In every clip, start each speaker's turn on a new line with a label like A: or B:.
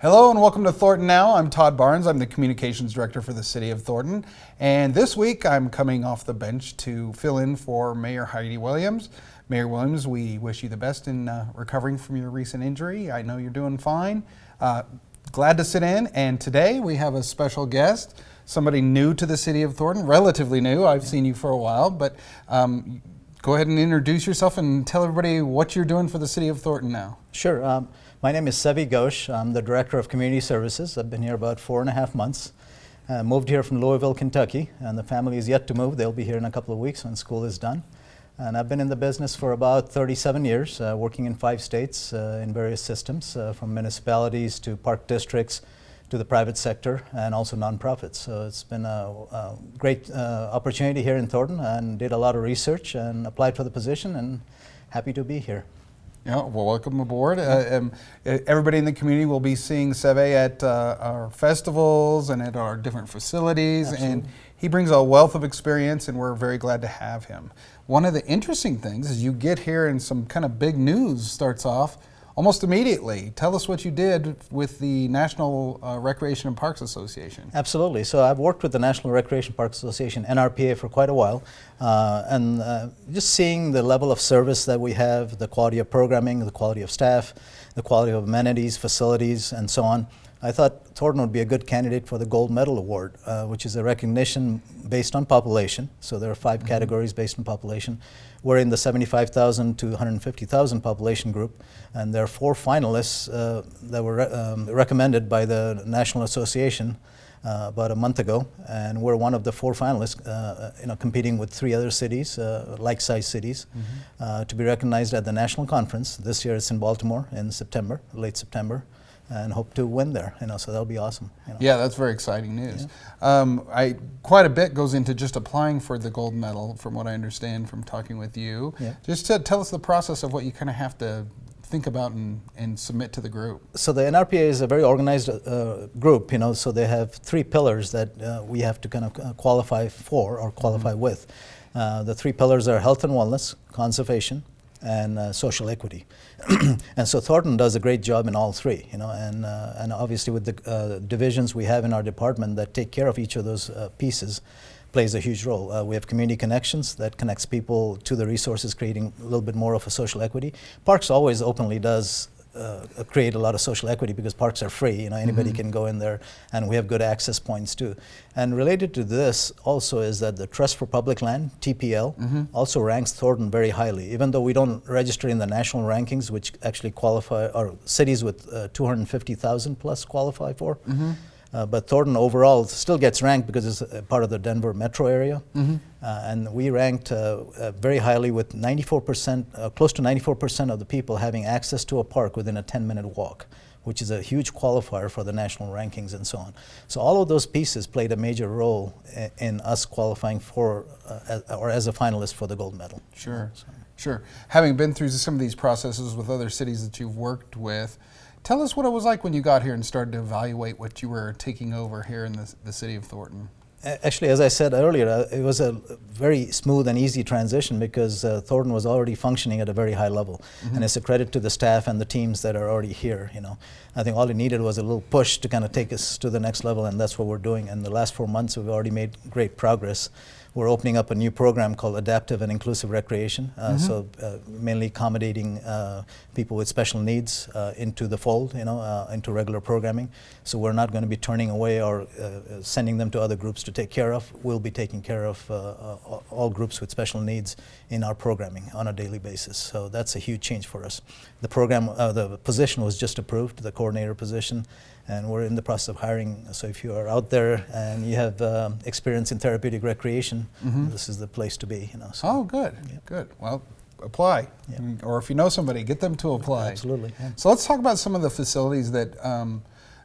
A: Hello and welcome to Thornton Now. I'm Todd Barnes. I'm the Communications Director for the City of Thornton. And this week I'm coming off the bench to fill in for Mayor Heidi Williams. Mayor Williams, we wish you the best in recovering from your recent injury. I know you're doing fine. Glad to sit in. And today we have a special guest, somebody new to the City of Thornton, relatively new. I've seen you for a while, but go ahead and introduce yourself and tell everybody what you're doing for the City of Thornton now.
B: Sure. My name is Sevi Ghosh. I'm the Director of Community Services. I've been here about 4.5 months. Moved here from Louisville, Kentucky, and the family is yet to move. They'll be here in a couple of weeks when school is done. And I've been in the business for about 37 years, working in 5 states in various systems, from municipalities to park districts to the private sector and also nonprofits. So it's been a great opportunity here in Thornton, and did a lot of research and applied for the position, and happy to be here.
A: Yeah, well, welcome aboard. Everybody in the community will be seeing Seve at our festivals and at our different facilities. Absolutely. And he brings a wealth of experience, and we're very glad to have him. One of the interesting things is you get here and some kind of big news starts off almost immediately. Tell us what you did with the National Recreation and Parks Association.
B: Absolutely. So I've worked with the National Recreation Parks Association, NRPA, for quite a while. And just seeing the level of service that we have, the quality of programming, the quality of staff, the quality of amenities, facilities, and so on, I thought Thornton would be a good candidate for the Gold Medal Award, which is a recognition based on population. So there are 5 categories based on population. We're in the 75,000 to 150,000 population group, and there are 4 finalists that were recommended by the National Association about a month ago, and we're one of the 4 finalists, competing with 3 other cities, like-sized cities, to be recognized at the national conference. This year it's in Baltimore in September, late September, and hope to win there. So that'll be awesome.
A: Yeah, that's very exciting news. Yeah. Quite a bit goes into just applying for the gold medal, from what I understand from talking with you. Yeah. Just to tell us the process of what you kind of have to think about and submit to the group.
B: So the NRPA is a very organized group, so they have 3 pillars that we have to kind of qualify for or qualify with. The 3 pillars are health and wellness, conservation, and social equity. And so Thornton does a great job in all 3, and obviously with the divisions we have in our department that take care of each of those pieces plays a huge role. We have community connections that connects people to the resources, creating a little bit more of a social equity. Parks always openly does create a lot of social equity because parks are free. Anybody can go in there, and we have good access points too. And related to this also is that the Trust for Public Land, TPL, also ranks Thornton very highly. Even though we don't register in the national rankings, which actually qualify, or cities with 250,000 plus qualify for. But Thornton overall still gets ranked because it's a part of the Denver metro area. And we ranked very highly with 94%, close to 94% of the people having access to a park within a 10-minute walk, which is a huge qualifier for the national rankings and so on. So all of those pieces played a major role in us qualifying for, or as a finalist for the gold medal.
A: Sure, sure. Having been through some of these processes with other cities that you've worked with, tell us what it was like when you got here and started to evaluate what you were taking over here in the city of Thornton.
B: Actually, as I said earlier, it was a very smooth and easy transition because Thornton was already functioning at a very high level. And it's a credit to the staff and the teams that are already here. I think all it needed was a little push to kind of take us to the next level, and that's what we're doing. And the last 4 months, we've already made great progress. We're opening up a new program called Adaptive and Inclusive Recreation, so mainly accommodating people with special needs into the fold, into regular programming. So we're not going to be turning away or sending them to other groups to take care of. We'll be taking care of all groups with special needs in our programming on a daily basis. So that's a huge change for us. The program, the position was just approved, the coordinator position, and we're in the process of hiring. So if you are out there and you have experience in therapeutic recreation, this is the place to be. So.
A: Oh, good, good. Well, apply. Or if you know somebody, get them to apply.
B: Absolutely. Yeah.
A: So let's talk about some of the facilities that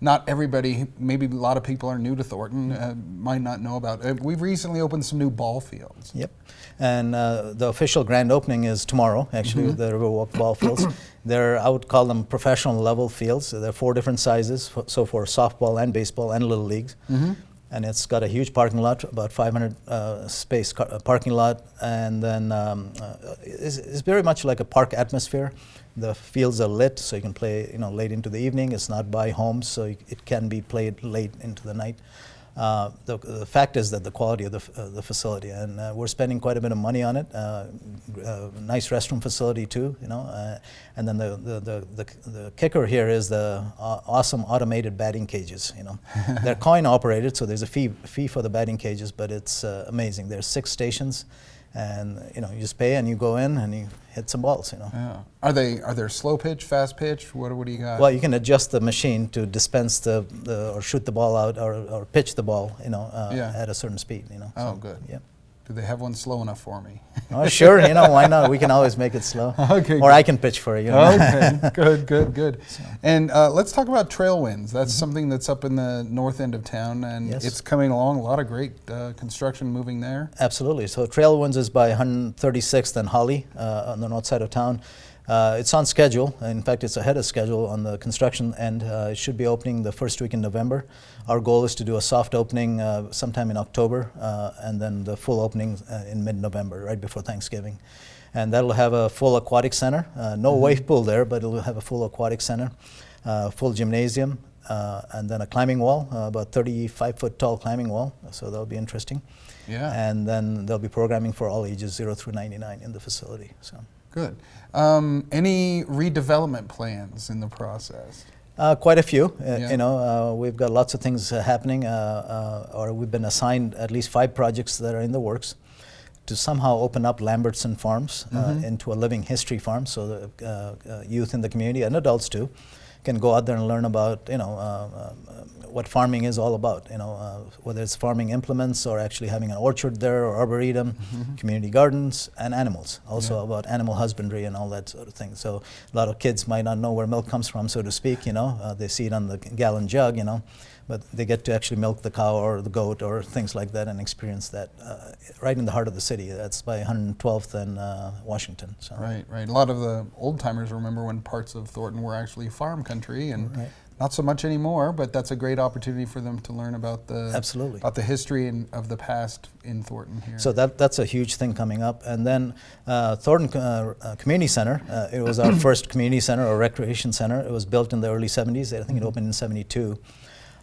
A: not everybody, maybe a lot of people are new to Thornton, might not know about. We've recently opened some new ball fields.
B: Yep. And the official grand opening is tomorrow, actually, the Riverwalk ball fields. They're, I would call them professional level fields. So there are 4 different sizes, so for softball and baseball and little leagues. And it's got a huge parking lot, about 500 space parking lot, and then it's very much like a park atmosphere. The fields are lit, so you can play, late into the evening. It's not by homes, so it can be played late into the night. The fact is that the quality of the facility, and we're spending quite a bit of money on it. Nice restroom facility too, and then the kicker here is the awesome automated batting cages. They're coin operated, so there's a fee for the batting cages, but it's amazing. There's 6 stations. And you just pay and you go in and you hit some balls.
A: Yeah. Are there slow pitch, fast pitch? What do you got?
B: Well, you can adjust the machine to dispense or shoot the ball out or pitch the ball, at a certain speed.
A: Oh,
B: so,
A: good.
B: Yeah.
A: Do they have one slow enough for me?
B: Oh, sure. Why not? We can always make it slow.
A: Okay.
B: Or I can pitch for you.
A: Okay. Good. So. And let's talk about Trail Winds. That's something that's up in the north end of town, and
B: yes.
A: It's coming along. A lot of great construction moving there.
B: Absolutely. So Trail Winds is by 136th and Holly on the north side of town. It's on schedule. In fact, it's ahead of schedule on the construction end. It should be opening the first week in November. Our goal is to do a soft opening sometime in October, and then the full opening in mid-November, right before Thanksgiving. And that'll have a full aquatic center. No wave pool there, but it'll have a full aquatic center, full gymnasium, and then a climbing wall, about 35-foot tall climbing wall. So that'll be interesting.
A: Yeah.
B: And then there'll be programming for all ages 0 through 99 in the facility. So.
A: Good. Any redevelopment plans in the process?
B: Quite a few.
A: Yeah.
B: We've got lots of things happening, or we've been assigned at least 5 projects that are in the works to somehow open up Lambertson Farms into a living history farm, so the youth in the community and adults too can go out there and learn about what farming is all about. Whether it's farming implements or actually having an orchard there or arboretum, community gardens, and animals. Also about animal husbandry and all that sort of thing. So a lot of kids might not know where milk comes from, so to speak. They see it on the gallon jug. But they get to actually milk the cow or the goat or things like that and experience that right in the heart of the city. That's by 112th and Washington. So.
A: Right. A lot of the old timers remember when parts of Thornton were actually farm country, and not so much anymore. But that's a great opportunity for them to learn about the history of the past in Thornton here.
B: So that's a huge thing coming up. And then Thornton Community Center. It was our first community center or recreation center. It was built in the early 70s. I think it opened in 72.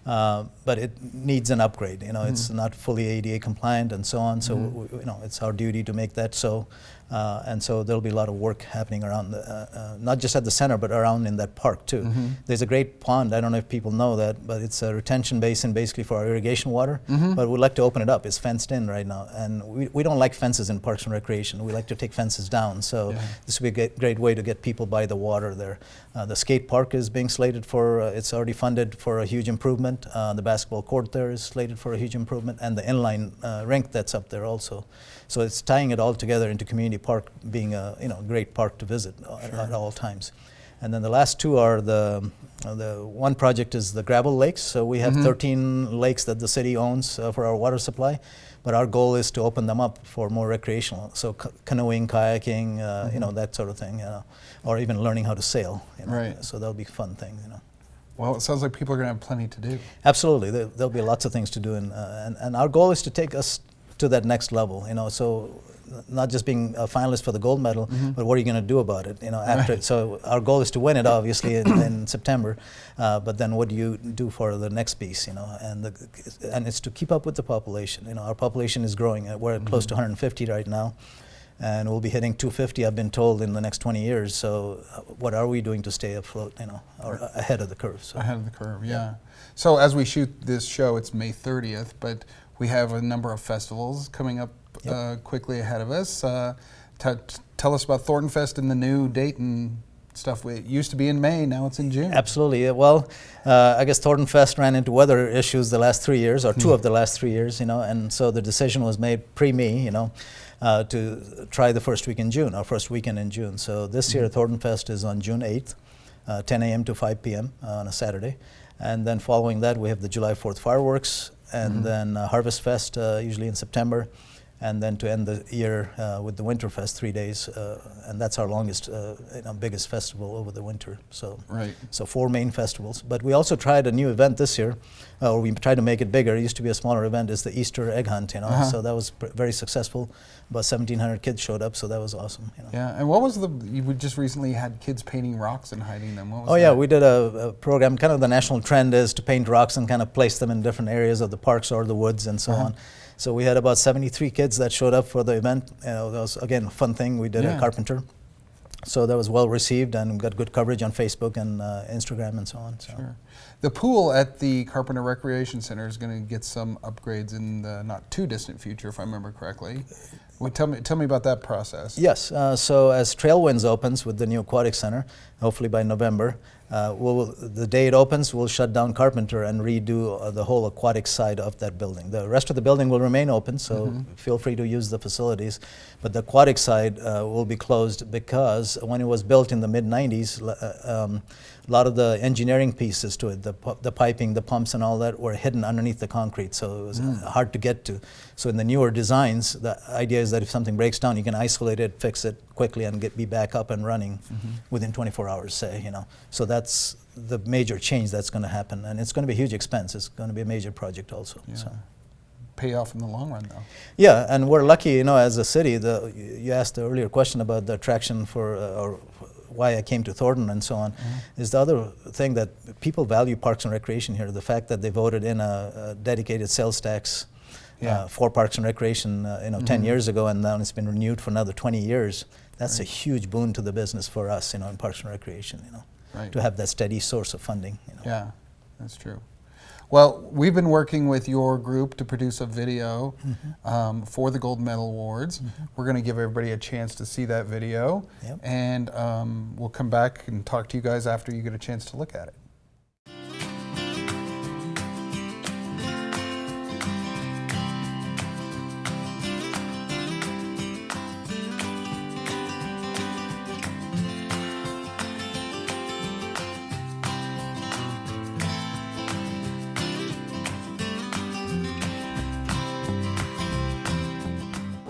B: But it needs an upgrade. It's not fully ADA compliant and so on. So it's our duty to make that so. And so there'll be a lot of work happening around, not just at the center, but around in that park too. There's a great pond. I don't know if people know that, but it's a retention basin basically for our irrigation water. But we'd like to open it up. It's fenced in right now, and we don't like fences in parks and recreation. We like to take fences down. So this would be a great way to get people by the water there. The skate park is being slated for. It's already funded for a huge improvement. The basketball court there is slated for a huge improvement, and the inline rink that's up there also. So it's tying it all together into community park being a great park to visit at all times. And then the last 2 are the one project is the gravel lakes. So we have 13 lakes that the city owns for our water supply, but our goal is to open them up for more recreational. So canoeing, kayaking, that sort of thing, or even learning how to sail.
A: Right.
B: So that'll be a fun thing.
A: Well, it sounds like people are going to have plenty to do.
B: Absolutely, there'll be lots of things to do, and our goal is to take us to that next level, so not just being a finalist for the gold medal, but what are you going to do about it, after it? So our goal is to win it, obviously, in September, but then what do you do for the next piece, and it's to keep up with the population. Our population is growing. We're at close to 150 right now, and we'll be hitting 250, I've been told, in the next 20 years. So what are we doing to stay afloat, or ahead of the curve? So.
A: Ahead of the curve, yeah. So as we shoot this show, it's May 30th, but we have a number of festivals coming up quickly ahead of us. Tell us about Thornton Fest and the new date and stuff. It used to be in May, now it's in June.
B: Absolutely. Well, I guess Thornton Fest ran into weather issues the last 3 years, or 2 of the last 3 years, and so the decision was made pre-me, to try the first week in June, our first weekend in June. So this year Thornton Fest is on June 8th, 10 a.m. to 5 p.m. On a Saturday. And then following that we have the July 4th fireworks, and then Harvest Fest, usually in September. and then to end the year with the Winterfest, 3 days, and that's our longest, biggest festival over the winter. So,
A: right.
B: So 4 main festivals. But we also tried a new event this year, or we tried to make it bigger. It used to be a smaller event. Is the Easter egg hunt, So that was very successful. About 1,700 kids showed up, so that was awesome.
A: Yeah, and what was you just recently had kids painting rocks and hiding them. What was
B: that?
A: Yeah,
B: we did a program. Kind of the national trend is to paint rocks and kind of place them in different areas of the parks or the woods and so on. So we had about 73 kids that showed up for the event. That was, again, a fun thing. We did a carpenter. So that was well received, and we got good coverage on Facebook and Instagram and so on. So.
A: Sure. The pool at the Carpenter Recreation Center is going to get some upgrades in the not too distant future, if I remember correctly. Well, tell me about that process.
B: Yes. So as Trailwinds opens with the new aquatic center, hopefully by November, the day it opens, we'll shut down Carpenter and redo the whole aquatic side of that building. The rest of the building will remain open, so feel free to use the facilities. But the aquatic side will be closed because when it was built in the mid-90s, a lot of the engineering pieces to it, the piping, the pumps and all that were hidden underneath the concrete, so it was hard to get to. So in the newer designs, the idea is that if something breaks down, you can isolate it, fix it quickly, and be back up and running within 24 hours, say, So that's the major change that's going to happen, and it's going to be a huge expense. It's going to be a major project also.
A: Yeah.
B: So.
A: Pay off in the long run, though.
B: Yeah, and we're lucky, as a city. You asked the earlier question about the attraction or why I came to Thornton and so on, is the other thing that people value Parks and Recreation here. The fact that they voted in a dedicated sales tax for Parks and Recreation, 10 years ago, and now it's been renewed for another 20 years. That's a huge boon to the business for us, in Parks and Recreation, to have that steady source of funding.
A: Yeah, that's true. Well, we've been working with your group to produce a video for the Gold Medal Awards. We're going to give everybody a chance to see that video, and we'll come back and talk to you guys after you get a chance to look at it.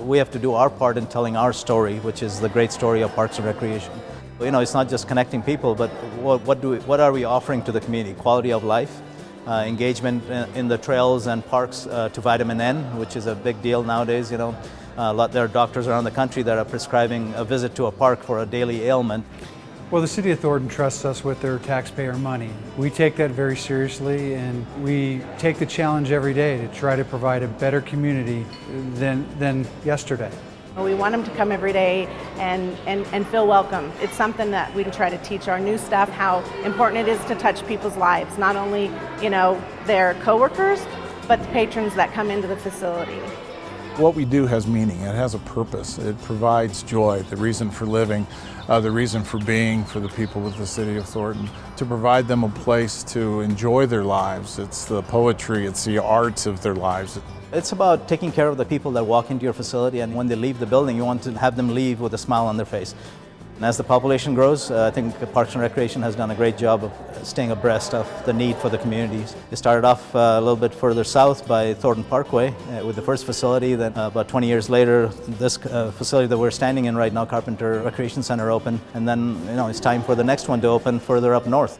B: We have to do our part in telling our story, which is the great story of Parks and Recreation. It's not just connecting people, but what are we offering to the community? Quality of life, engagement in the trails and parks to vitamin N, which is a big deal nowadays. There are doctors around the country that are prescribing a visit to a park for a daily ailment.
C: Well, the City of Thornton trusts us with their taxpayer money. We take that very seriously, and we take the challenge every day to try to provide a better community than yesterday.
D: We want them to come every day and feel welcome. It's something that we can try to teach our new staff how important it is to touch people's lives, not only their coworkers, but the patrons that come into the facility.
E: What we do has meaning, it has a purpose, it provides joy, the reason for living, the reason for being for the people of the City of Thornton, to provide them a place to enjoy their lives. It's the poetry, it's the arts of their lives.
B: It's about taking care of the people that walk into your facility, and when they leave the building, you want to have them leave with a smile on their face. And as the population grows, I think Parks and Recreation has done a great job of staying abreast of the need for the communities. They started off a little bit further south by Thornton Parkway with the first facility. Then about 20 years later, this facility that we're standing in right now, Carpenter Recreation Center, opened. And then it's time for the next one to open further up north.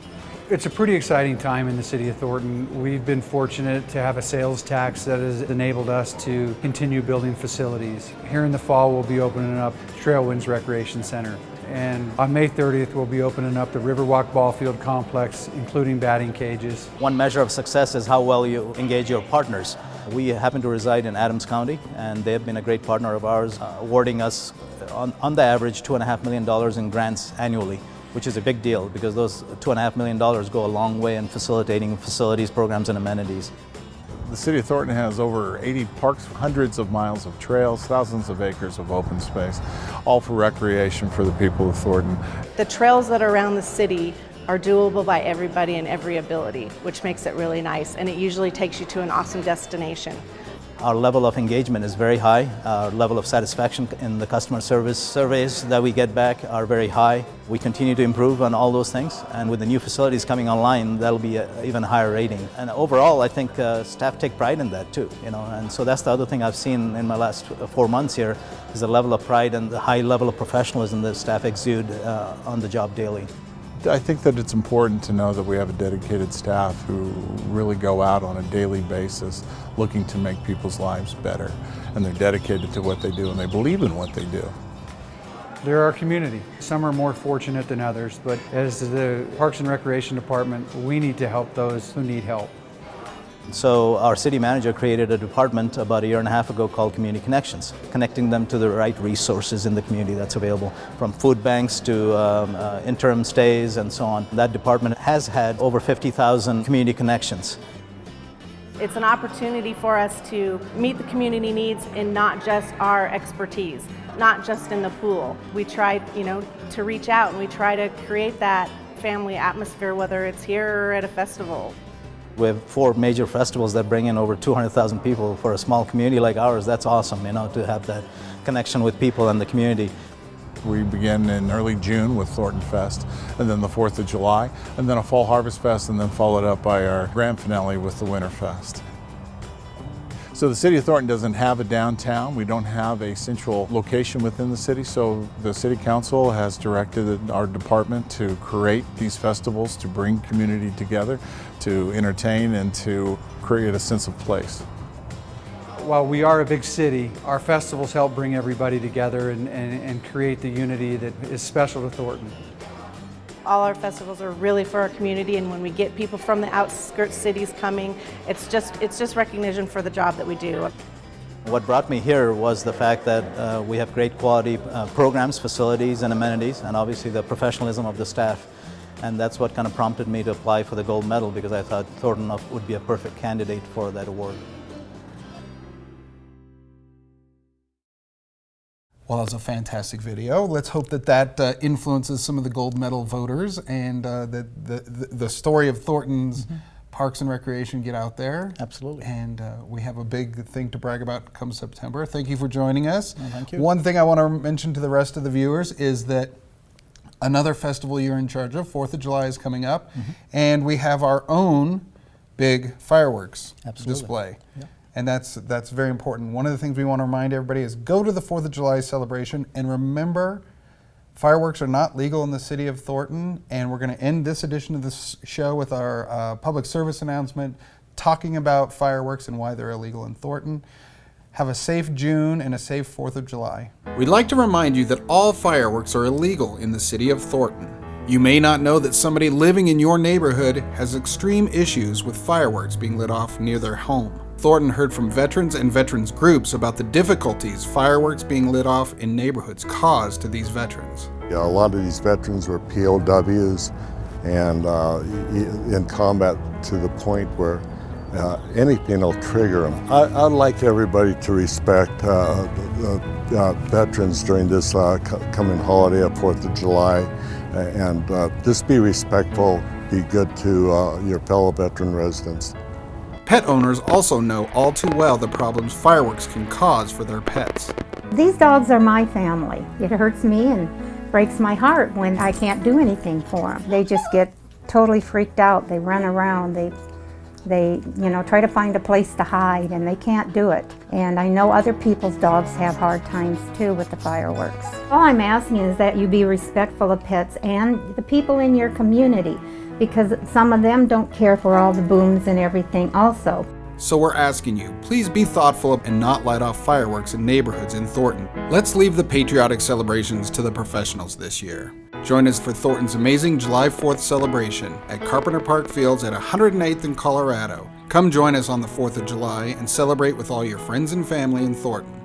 C: It's a pretty exciting time in the City of Thornton. We've been fortunate to have a sales tax that has enabled us to continue building facilities. Here in the fall, we'll be opening up Trailwinds Recreation Center. And on May 30th, we'll be opening up the Riverwalk Ball Field Complex, including batting cages.
B: One measure of success is how well you engage your partners. We happen to reside in Adams County, and they have been a great partner of ours, awarding us, on the average, $2.5 million in grants annually, which is a big deal because those $2.5 million go a long way in facilitating facilities, programs, and amenities.
E: The City of Thornton has over 80 parks, hundreds of miles of trails, thousands of acres of open space, all for recreation for the people of Thornton.
D: The trails that are around the city are doable by everybody and every ability, which makes it really nice, and it usually takes you to an awesome destination.
B: Our level of engagement is very high. Our level of satisfaction in the customer service surveys that we get back are very high. We continue to improve on all those things, and with the new facilities coming online, that'll be an even higher rating. And overall, I think staff take pride in that too, and so that's the other thing I've seen in my last 4 months here, is the level of pride and the high level of professionalism that staff exude on the job daily.
E: I think that it's important to know that we have a dedicated staff who really go out on a daily basis looking to make people's lives better, and they're dedicated to what they do and they believe in what they do.
C: They're our community. Some are more fortunate than others, but as the Parks and Recreation Department, we need to help those who need help.
B: So our city manager created a department about 1.5 years ago called Community Connections, connecting them to the right resources in the community that's available, from food banks to interim stays and so on. That department has had over 50,000 community connections.
D: It's an opportunity for us to meet the community needs in not just our expertise, not just in the pool. We try, to reach out, and we try to create that family atmosphere, whether it's here or at a festival.
B: We have 4 major festivals that bring in over 200,000 people. For a small community like ours, that's awesome, to have that connection with people and the community.
E: We begin in early June with Thornton Fest, and then the 4th of July, and then a Fall Harvest Fest, and then followed up by our grand finale with the Winter Fest. So the City of Thornton doesn't have a downtown. We don't have a central location within the city, so the City Council has directed our department to create these festivals, to bring community together, to entertain, and to create a sense of place.
C: While we are a big city, our festivals help bring everybody together and create the unity that is special to Thornton.
D: All our festivals are really for our community, and when we get people from the outskirts cities coming, it's just recognition for the job that we do.
B: What brought me here was the fact that we have great quality programs, facilities, and amenities, and obviously the professionalism of the staff. And that's what kind of prompted me to apply for the gold medal, because I thought Thornton would be a perfect candidate for that award.
A: Well, that was a fantastic video. Let's hope that influences some of the gold medal voters, and the story of Thornton's Parks and Recreation get out there.
B: Absolutely.
A: And we have a big thing to brag about come September. Thank you for joining us.
B: Oh, thank you.
A: One thing I want to mention to the rest of the viewers is that another festival you're in charge of, 4th of July, is coming up, and we have our own big fireworks display.
B: Yep.
A: And that's very important. One of the things we want to remind everybody is go to the 4th of July celebration, and remember, fireworks are not legal in the city of Thornton, and we're going to end this edition of this show with our public service announcement talking about fireworks and why they're illegal in Thornton. Have a safe June and a safe 4th of July. We'd like to remind you that all fireworks are illegal in the city of Thornton. You may not know that somebody living in your neighborhood has extreme issues with fireworks being lit off near their home. Thornton heard from veterans and veterans groups about the difficulties fireworks being lit off in neighborhoods cause to these veterans.
F: Yeah, a lot of these veterans were POWs and in combat to the point where anything will trigger them. I'd like everybody to respect veterans during this coming holiday of 4th of July, and just be respectful, be good to your fellow veteran residents.
A: Pet owners also know all too well the problems fireworks can cause for their pets.
G: These dogs are my family. It hurts me and breaks my heart when I can't do anything for them. They just get totally freaked out. They run around. They try to find a place to hide, and they can't do it. And I know other people's dogs have hard times too with the fireworks. All I'm asking is that you be respectful of pets and the people in your community, because some of them don't care for all the booms and everything also.
A: So we're asking you, please be thoughtful and not light off fireworks in neighborhoods in Thornton. Let's leave the patriotic celebrations to the professionals this year. Join us for Thornton's amazing July 4th celebration at Carpenter Park Fields at 108th in Colorado. Come join us on the 4th of July and celebrate with all your friends and family in Thornton.